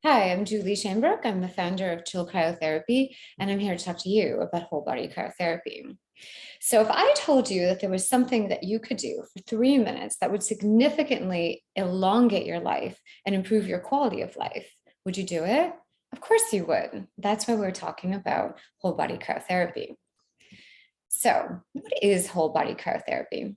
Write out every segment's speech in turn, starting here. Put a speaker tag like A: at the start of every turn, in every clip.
A: Hi, I'm Julie Shanbrook. I'm the founder of Chill Cryotherapy, and I'm here to talk to you about whole body cryotherapy. So, if I told you that there was something that you could do for 3 minutes that would significantly elongate your life and improve your quality of life, would you do it? Of course you would. That's why we're talking about whole body cryotherapy. So, what is whole body cryotherapy?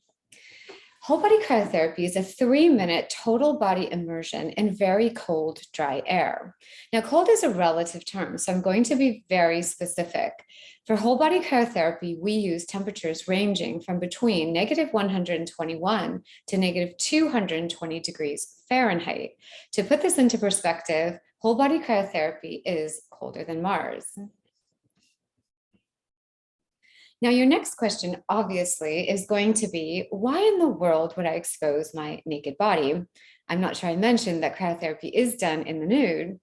A: Whole body cryotherapy is a 3-minute total body immersion in very cold, dry air. Now, cold is a relative term, so I'm going to be very specific. For whole body cryotherapy, we use temperatures ranging from between -121 to -220 degrees Fahrenheit. To put this into perspective, whole body cryotherapy is colder than Mars. Now, your next question obviously is going to be, why in the world would I expose my naked body? I'm not sure I mentioned that cryotherapy is done in the nude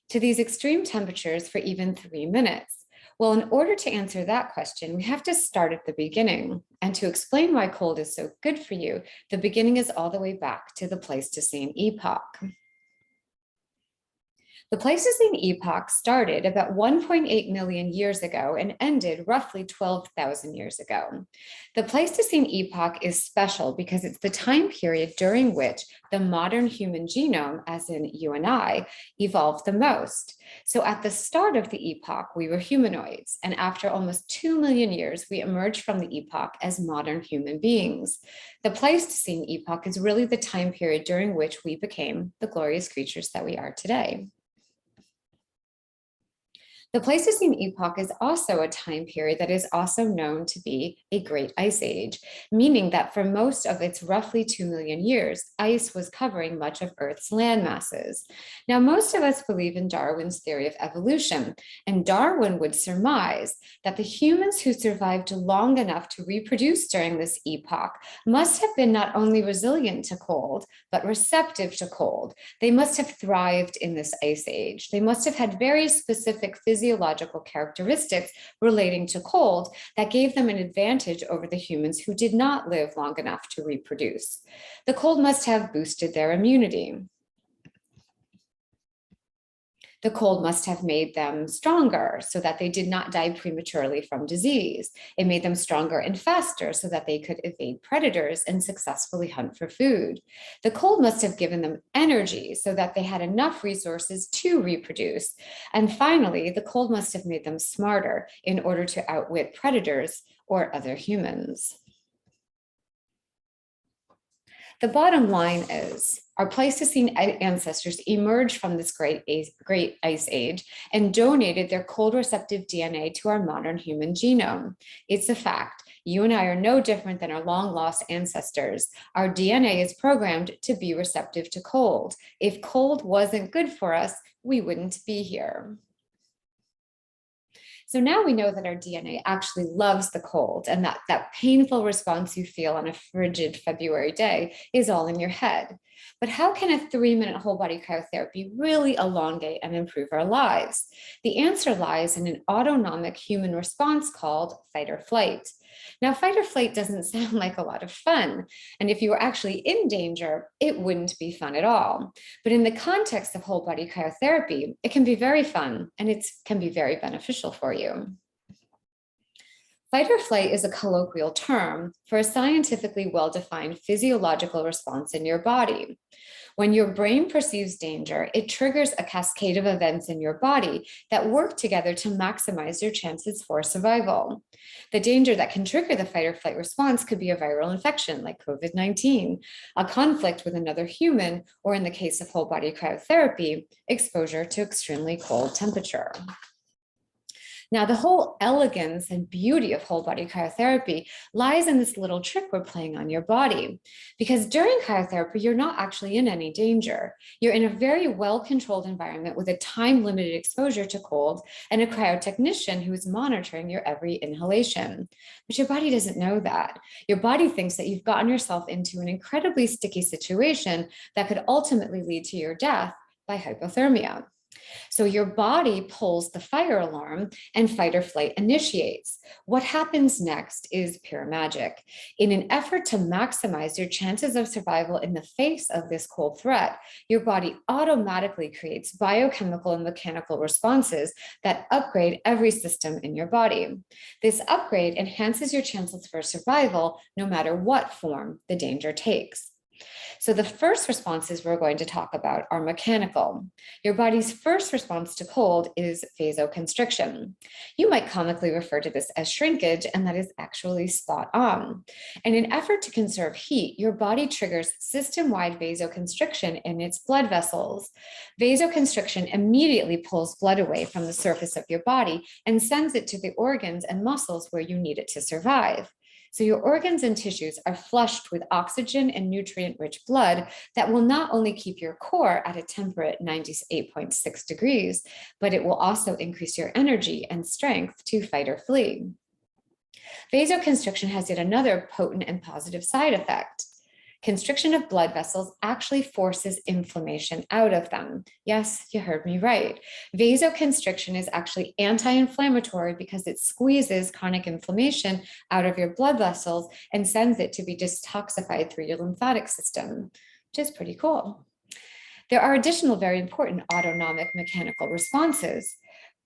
A: to these extreme temperatures for even 3 minutes. Well, in order to answer that question, we have to start at the beginning. And to explain why cold is so good for you, the beginning is all the way back to the Pleistocene Epoch. The Pleistocene epoch started about 1.8 million years ago and ended roughly 12,000 years ago. The Pleistocene epoch is special because it's the time period during which the modern human genome, as in you and I, evolved the most. So at the start of the epoch, we were humanoids, and after almost 2 million years, we emerged from the epoch as modern human beings. The Pleistocene epoch is really the time period during which we became the glorious creatures that we are today. The Pleistocene epoch is also a time period that is also known to be a great ice age, meaning that for most of its roughly 2 million years, ice was covering much of Earth's land masses. Now, most of us believe in Darwin's theory of evolution, and Darwin would surmise that the humans who survived long enough to reproduce during this epoch must have been not only resilient to cold, but receptive to cold. They must have thrived in this ice age. They must have had very specific physiological characteristics relating to cold that gave them an advantage over the humans who did not live long enough to reproduce. The cold must have boosted their immunity. The cold must have made them stronger so that they did not die prematurely from disease. It made them stronger and faster so that they could evade predators and successfully hunt for food. The cold must have given them energy so that they had enough resources to reproduce. And finally, the cold must have made them smarter in order to outwit predators or other humans. The bottom line is our Pleistocene ancestors emerged from this great ice age and donated their cold receptive DNA to our modern human genome. It's a fact. You and I are no different than our long lost ancestors. Our DNA is programmed to be receptive to cold. If cold wasn't good for us, we wouldn't be here. So now we know that our DNA actually loves the cold, and that painful response you feel on a frigid February day is all in your head. But how can a 3-minute whole body cryotherapy really elongate and improve our lives? The answer lies in an autonomic human response called fight or flight. Now, fight or flight doesn't sound like a lot of fun. And if you were actually in danger, it wouldn't be fun at all. But in the context of whole body cryotherapy, it can be very fun and it can be very beneficial for you. Fight or flight is a colloquial term for a scientifically well-defined physiological response in your body. When your brain perceives danger, it triggers a cascade of events in your body that work together to maximize your chances for survival. The danger that can trigger the fight or flight response could be a viral infection like COVID-19, a conflict with another human, or in the case of whole body cryotherapy, exposure to extremely cold temperature. Now, the whole elegance and beauty of whole body cryotherapy lies in this little trick we're playing on your body. Because during cryotherapy, you're not actually in any danger. You're in a very well-controlled environment with a time-limited exposure to cold and a cryotechnician who is monitoring your every inhalation. But your body doesn't know that. Your body thinks that you've gotten yourself into an incredibly sticky situation that could ultimately lead to your death by hypothermia. So your body pulls the fire alarm and fight or flight initiates. What happens next is pure magic. In an effort to maximize your chances of survival in the face of this cold threat, your body automatically creates biochemical and mechanical responses that upgrade every system in your body. This upgrade enhances your chances for survival no matter what form the danger takes. So the first responses we're going to talk about are mechanical. Your body's first response to cold is vasoconstriction. You might comically refer to this as shrinkage, and that is actually spot on. In an effort to conserve heat, your body triggers system-wide vasoconstriction in its blood vessels. Vasoconstriction immediately pulls blood away from the surface of your body and sends it to the organs and muscles where you need it to survive. So your organs and tissues are flushed with oxygen and nutrient-rich blood that will not only keep your core at a temperate 98.6 degrees, but it will also increase your energy and strength to fight or flee. Vasoconstriction has yet another potent and positive side effect. Constriction of blood vessels actually forces inflammation out of them. Yes, you heard me right. Vasoconstriction is actually anti-inflammatory because it squeezes chronic inflammation out of your blood vessels and sends it to be detoxified through your lymphatic system, which is pretty cool. There are additional very important autonomic mechanical responses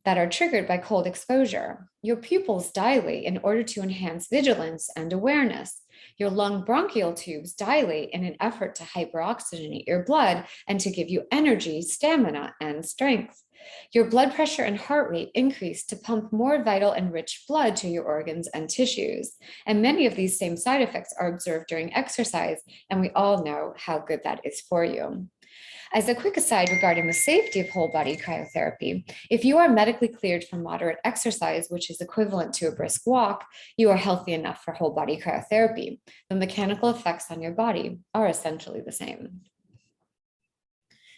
A: that are triggered by cold exposure. Your pupils dilate in order to enhance vigilance and awareness. Your lung bronchial tubes dilate in an effort to hyperoxygenate your blood and to give you energy, stamina, and strength. Your blood pressure and heart rate increase to pump more vital and rich blood to your organs and tissues. And many of these same side effects are observed during exercise, and we all know how good that is for you. As a quick aside regarding the safety of whole body cryotherapy, if you are medically cleared for moderate exercise, which is equivalent to a brisk walk, you are healthy enough for whole body cryotherapy. The mechanical effects on your body are essentially the same.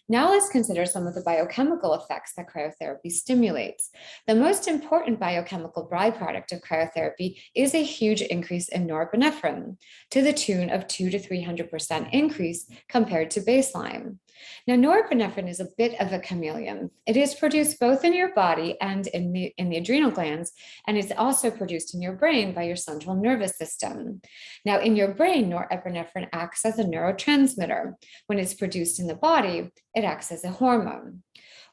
A: Now let's consider some of the biochemical effects that cryotherapy stimulates. The most important biochemical byproduct of cryotherapy is a huge increase in norepinephrine, to the tune of 200 to 300% increase compared to baseline. Now, norepinephrine is a bit of a chameleon. It is produced both in your body and in the adrenal glands, and it's also produced in your brain by your central nervous system. Now, in your brain, norepinephrine acts as a neurotransmitter. When it's produced in the body, it acts as a hormone.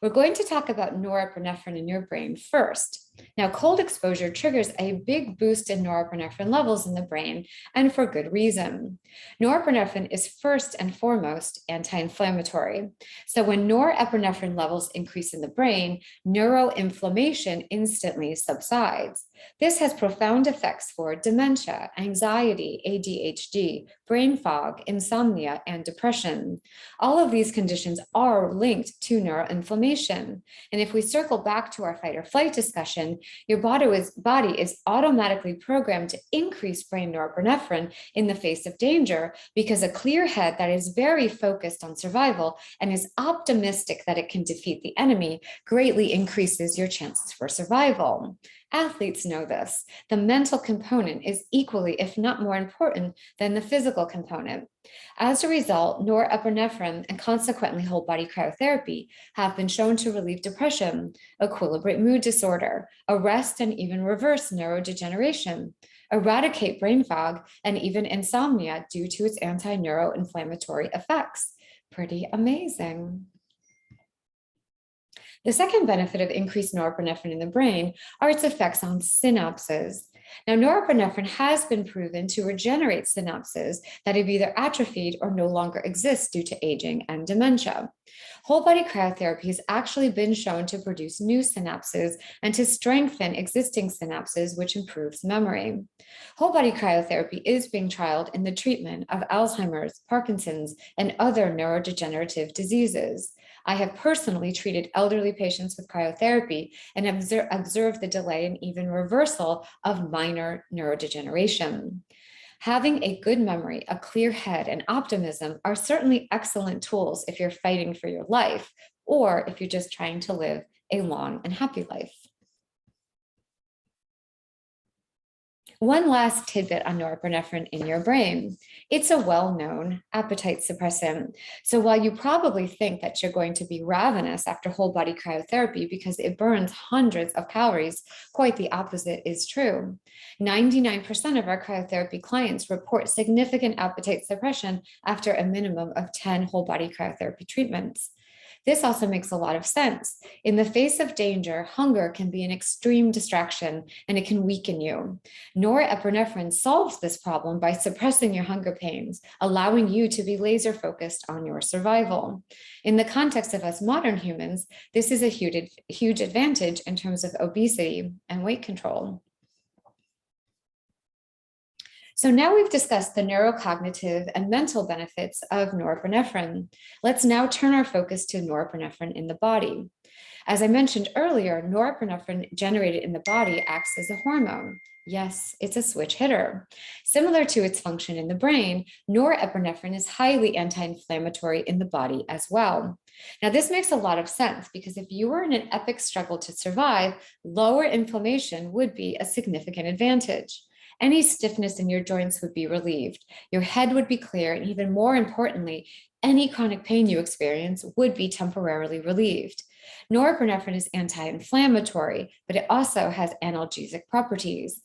A: We're going to talk about norepinephrine in your brain first. Now, cold exposure triggers a big boost in norepinephrine levels in the brain, and for good reason. Norepinephrine is first and foremost anti-inflammatory. So when norepinephrine levels increase in the brain, neuroinflammation instantly subsides. This has profound effects for dementia, anxiety, ADHD, brain fog, insomnia, and depression. All of these conditions are linked to neuroinflammation. And if we circle back to our fight or flight discussion, your body is automatically programmed to increase brain norepinephrine in the face of danger because a clear head that is very focused on survival and is optimistic that it can defeat the enemy greatly increases your chances for survival. Athletes know this. The mental component is equally, if not more important than the physical component. As a result, norepinephrine and consequently whole body cryotherapy have been shown to relieve depression, equilibrate mood disorder, arrest and even reverse neurodegeneration, eradicate brain fog, and even insomnia due to its anti-neuroinflammatory effects. Pretty amazing. The second benefit of increased norepinephrine in the brain are its effects on synapses. Now, norepinephrine has been proven to regenerate synapses that have either atrophied or no longer exist due to aging and dementia. Whole body cryotherapy has actually been shown to produce new synapses and to strengthen existing synapses, which improves memory. Whole body cryotherapy is being trialed in the treatment of Alzheimer's, Parkinson's, and other neurodegenerative diseases. I have personally treated elderly patients with cryotherapy and observed the delay and even reversal of minor neurodegeneration. Having a good memory, a clear head, and optimism are certainly excellent tools if you're fighting for your life or if you're just trying to live a long and happy life. One last tidbit on norepinephrine in your brain. It's a well-known appetite suppressant. So while you probably think that you're going to be ravenous after whole body cryotherapy because it burns hundreds of calories, quite the opposite is true. 99% of our cryotherapy clients report significant appetite suppression after a minimum of 10 whole body cryotherapy treatments. This also makes a lot of sense. In the face of danger, hunger can be an extreme distraction and it can weaken you. Norepinephrine solves this problem by suppressing your hunger pains, allowing you to be laser focused on your survival. In the context of us modern humans, this is a huge advantage in terms of obesity and weight control. So now we've discussed the neurocognitive and mental benefits of norepinephrine. Let's now turn our focus to norepinephrine in the body. As I mentioned earlier, norepinephrine generated in the body acts as a hormone. Yes, it's a switch hitter. Similar to its function in the brain, norepinephrine is highly anti-inflammatory in the body as well. Now, this makes a lot of sense because if you were in an epic struggle to survive, lower inflammation would be a significant advantage. Any stiffness in your joints would be relieved. Your head would be clear, and even more importantly, any chronic pain you experience would be temporarily relieved. Norepinephrine is anti-inflammatory, but it also has analgesic properties.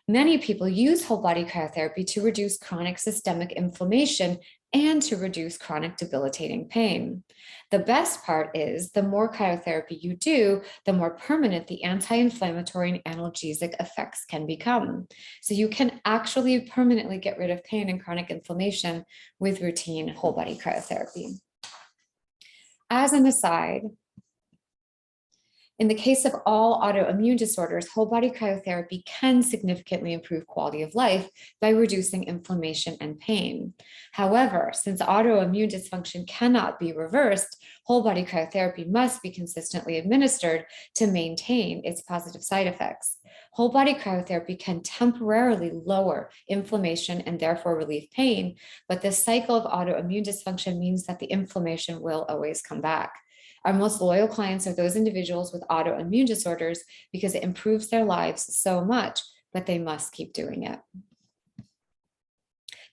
A: Many people use whole body cryotherapy to reduce chronic systemic inflammation and to reduce chronic debilitating pain. The best part is the more cryotherapy you do, the more permanent the anti-inflammatory and analgesic effects can become. So you can actually permanently get rid of pain and chronic inflammation with routine whole body cryotherapy. As an aside, in the case of all autoimmune disorders, whole body cryotherapy can significantly improve quality of life by reducing inflammation and pain. However, since autoimmune dysfunction cannot be reversed, whole body cryotherapy must be consistently administered to maintain its positive side effects. Whole body cryotherapy can temporarily lower inflammation and therefore relieve pain, but the cycle of autoimmune dysfunction means that the inflammation will always come back. Our most loyal clients are those individuals with autoimmune disorders because it improves their lives so much, but they must keep doing it.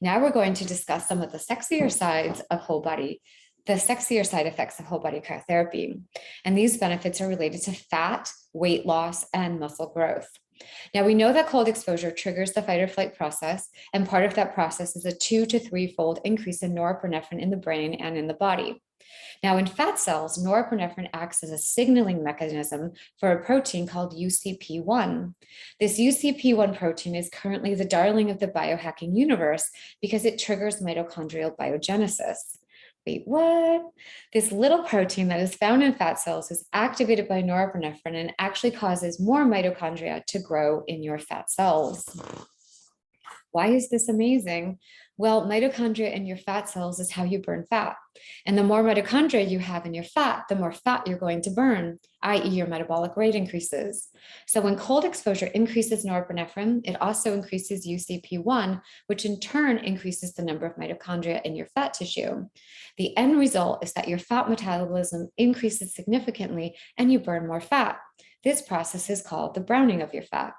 A: Now we're going to discuss some of the sexier sides of the sexier side effects of whole body cryotherapy. And these benefits are related to fat, weight loss, and muscle growth. Now we know that cold exposure triggers the fight or flight process, and part of that process is a 2 to 3-fold increase in norepinephrine in the brain and in the body. Now, in fat cells, norepinephrine acts as a signaling mechanism for a protein called UCP1. This UCP1 protein is currently the darling of the biohacking universe because it triggers mitochondrial biogenesis. Wait, what? This little protein that is found in fat cells is activated by norepinephrine and actually causes more mitochondria to grow in your fat cells. Why is this amazing? Well, mitochondria in your fat cells is how you burn fat. And the more mitochondria you have in your fat, the more fat you're going to burn, i.e. your metabolic rate increases. So when cold exposure increases norepinephrine, it also increases UCP1, which in turn increases the number of mitochondria in your fat tissue. The end result is that your fat metabolism increases significantly and you burn more fat. This process is called the browning of your fat.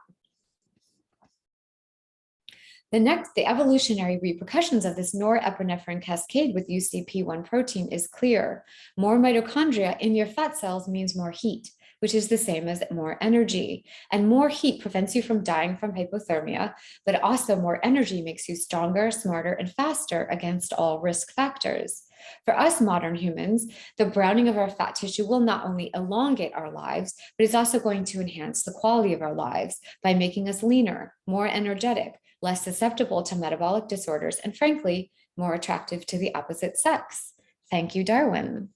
A: The evolutionary repercussions of this norepinephrine cascade with UCP1 protein is clear. More mitochondria in your fat cells means more heat, which is the same as more energy. And more heat prevents you from dying from hypothermia, but also more energy makes you stronger, smarter, and faster against all risk factors. For us modern humans, the browning of our fat tissue will not only elongate our lives, but it's also going to enhance the quality of our lives by making us leaner, more energetic, less susceptible to metabolic disorders, and frankly, more attractive to the opposite sex. Thank you, Darwin.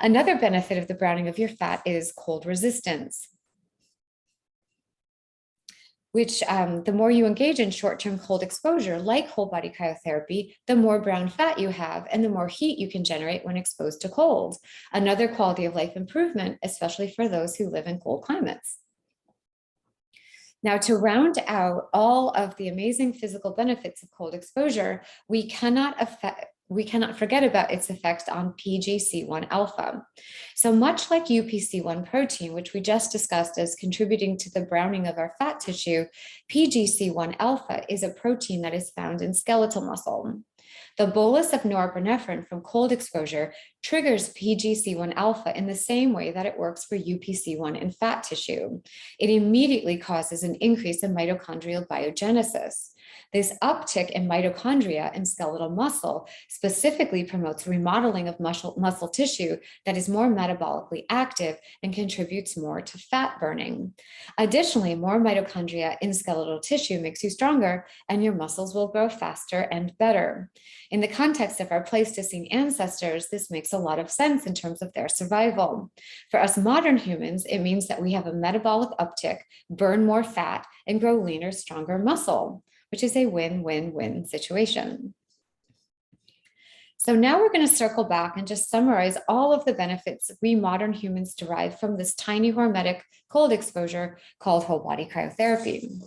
A: Another benefit of the browning of your fat is cold resistance, which the more you engage in short-term cold exposure, like whole body cryotherapy, the more brown fat you have and the more heat you can generate when exposed to cold. Another quality of life improvement, especially for those who live in cold climates. Now, to round out all of the amazing physical benefits of cold exposure, we cannot we cannot forget about its effects on PGC1 alpha. So much like UPC1 protein, which we just discussed as contributing to the browning of our fat tissue, PGC1 alpha is a protein that is found in skeletal muscle. The bolus of norepinephrine from cold exposure triggers PGC1 alpha in the same way that it works for UPC1 in fat tissue. It immediately causes an increase in mitochondrial biogenesis. This uptick in mitochondria in skeletal muscle specifically promotes remodeling of muscle tissue that is more metabolically active and contributes more to fat burning. Additionally, more mitochondria in skeletal tissue makes you stronger, and your muscles will grow faster and better. In the context of our Pleistocene ancestors, this makes a lot of sense in terms of their survival. For us modern humans, it means that we have a metabolic uptick, burn more fat, and grow leaner, stronger muscle, which is a win-win-win situation. So now we're going to circle back and just summarize all of the benefits we modern humans derive from this tiny hormetic cold exposure called whole body cryotherapy.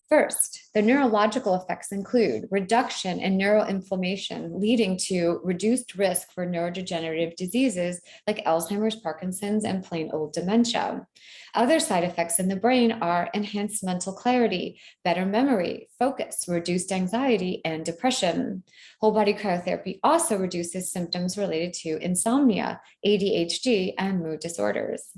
A: First, the neurological effects include reduction in neuroinflammation, leading to reduced risk for neurodegenerative diseases like Alzheimer's, Parkinson's, and plain old dementia. Other side effects in the brain are enhanced mental clarity, better memory, focus, reduced anxiety, and depression. Whole body cryotherapy also reduces symptoms related to insomnia, ADHD, and mood disorders.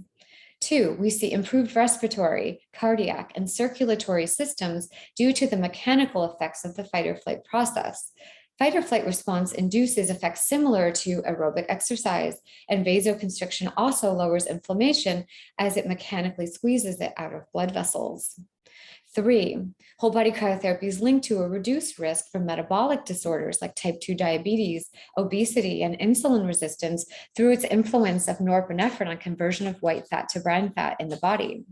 A: 2, we see improved respiratory, cardiac, and circulatory systems due to the mechanical effects of the fight or flight process. Fight or flight response induces effects similar to aerobic exercise, and vasoconstriction also lowers inflammation as it mechanically squeezes it out of blood vessels. 3, whole body cryotherapy is linked to a reduced risk for metabolic disorders like type 2 diabetes, obesity, and insulin resistance through its influence of norepinephrine on conversion of white fat to brown fat in the body.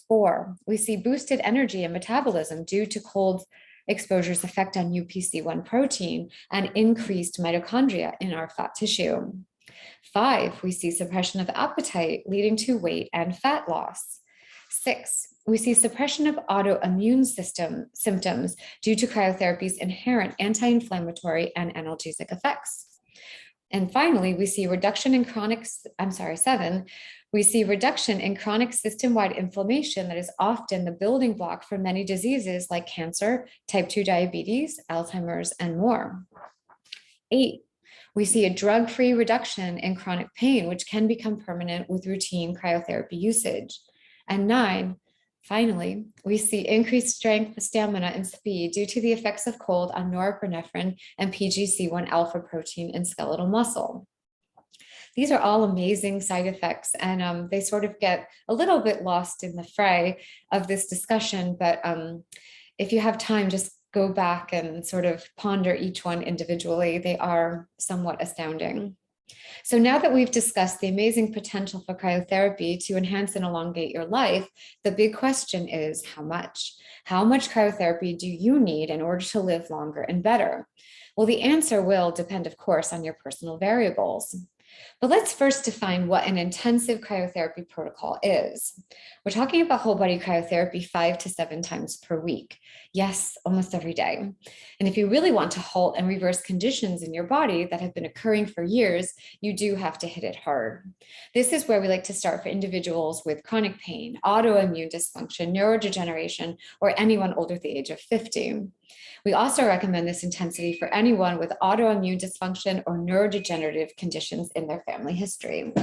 A: 4, we see boosted energy and metabolism due to cold exposure's effect on UPC1 protein and increased mitochondria in our fat tissue. 5, we see suppression of appetite leading to weight and fat loss. 6, we see suppression of autoimmune system symptoms due to cryotherapy's inherent anti-inflammatory and analgesic effects. And finally, we see reduction in 7, we see reduction in chronic system-wide inflammation that is often the building block for many diseases like cancer, type 2 diabetes, Alzheimer's, and more. 8, we see a drug-free reduction in chronic pain, which can become permanent with routine cryotherapy usage. And 9, finally, we see increased strength, stamina, and speed due to the effects of cold on norepinephrine and PGC1 alpha protein in skeletal muscle. These are all amazing side effects, and they sort of get a little bit lost in the fray of this discussion, but if you have time, just go back and sort of ponder each one individually. They are somewhat astounding. So now that we've discussed the amazing potential for cryotherapy to enhance and elongate your life, the big question is how much? How much cryotherapy do you need in order to live longer and better? Well, the answer will depend, of course, on your personal variables. But let's first define what an intensive cryotherapy protocol is. We're talking about whole body cryotherapy 5 to 7 times per week. Yes, almost every day. And if you really want to halt and reverse conditions in your body that have been occurring for years, you do have to hit it hard. This is where we like to start for individuals with chronic pain, autoimmune dysfunction, neurodegeneration, or anyone older the age of 50. We also recommend this intensity for anyone with autoimmune dysfunction or neurodegenerative conditions in their family history.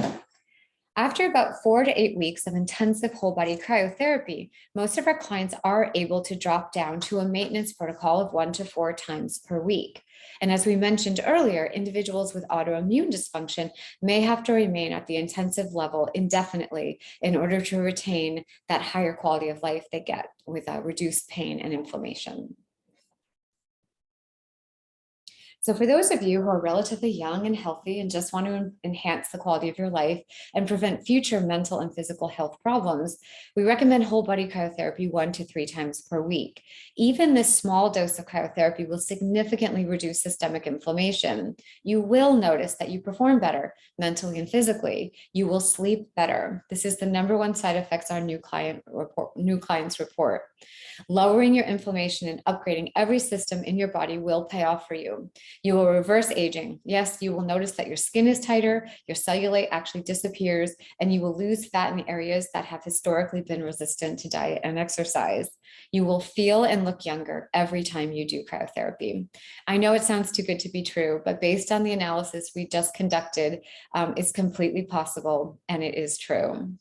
A: After about 4 to 8 weeks of intensive whole body cryotherapy, most of our clients are able to drop down to a maintenance protocol of 1 to 4 times per week. And as we mentioned earlier, individuals with autoimmune dysfunction may have to remain at the intensive level indefinitely in order to retain that higher quality of life they get with reduced pain and inflammation. So for those of you who are relatively young and healthy and just want to enhance the quality of your life and prevent future mental and physical health problems, we recommend whole body cryotherapy 1 to 3 times per week. Even this small dose of cryotherapy will significantly reduce systemic inflammation. You will notice that you perform better mentally and physically. You will sleep better. This is the #1 side effects our new clients report. Lowering your inflammation and upgrading every system in your body will pay off for you. You will reverse aging. Yes, you will notice that your skin is tighter, your cellulite actually disappears, and you will lose fat in areas that have historically been resistant to diet and exercise. You will feel and look younger every time you do cryotherapy. I know it sounds too good to be true, but based on the analysis we just conducted, it's completely possible, and it is true.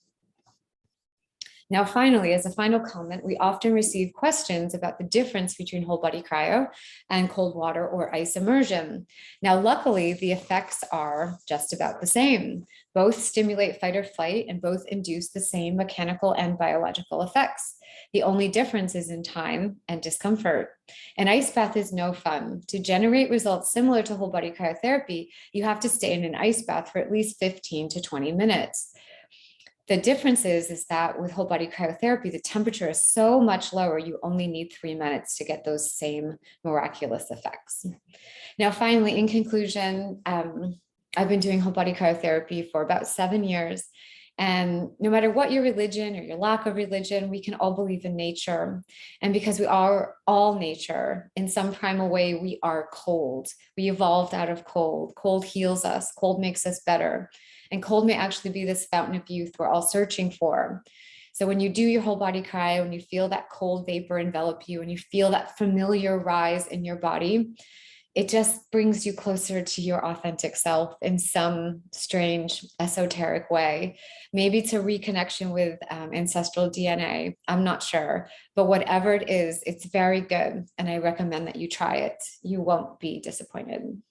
A: Now, finally, as a final comment, we often receive questions about the difference between whole body cryo and cold water or ice immersion. Now, luckily, the effects are just about the same. Both stimulate fight or flight and both induce the same mechanical and biological effects. The only difference is in time and discomfort. An ice bath is no fun. To generate results similar to whole body cryotherapy, you have to stay in an ice bath for at least 15 to 20 minutes. The difference is that with whole body cryotherapy, the temperature is so much lower, you only need 3 minutes to get those same miraculous effects. Now, finally, in conclusion, I've been doing whole body cryotherapy for about 7 years. And no matter what your religion or your lack of religion, we can all believe in nature. And because we are all nature, in some primal way, we are cold. We evolved out of cold. Cold heals us. Cold makes us better. And cold may actually be this fountain of youth we're all searching for. So when you do your whole body cryo, and you feel that cold vapor envelop you, and you feel that familiar rise in your body, it just brings you closer to your authentic self in some strange esoteric way. Maybe it's a reconnection with ancestral DNA. I'm not sure, but whatever it is, it's very good. And I recommend that you try it. You won't be disappointed.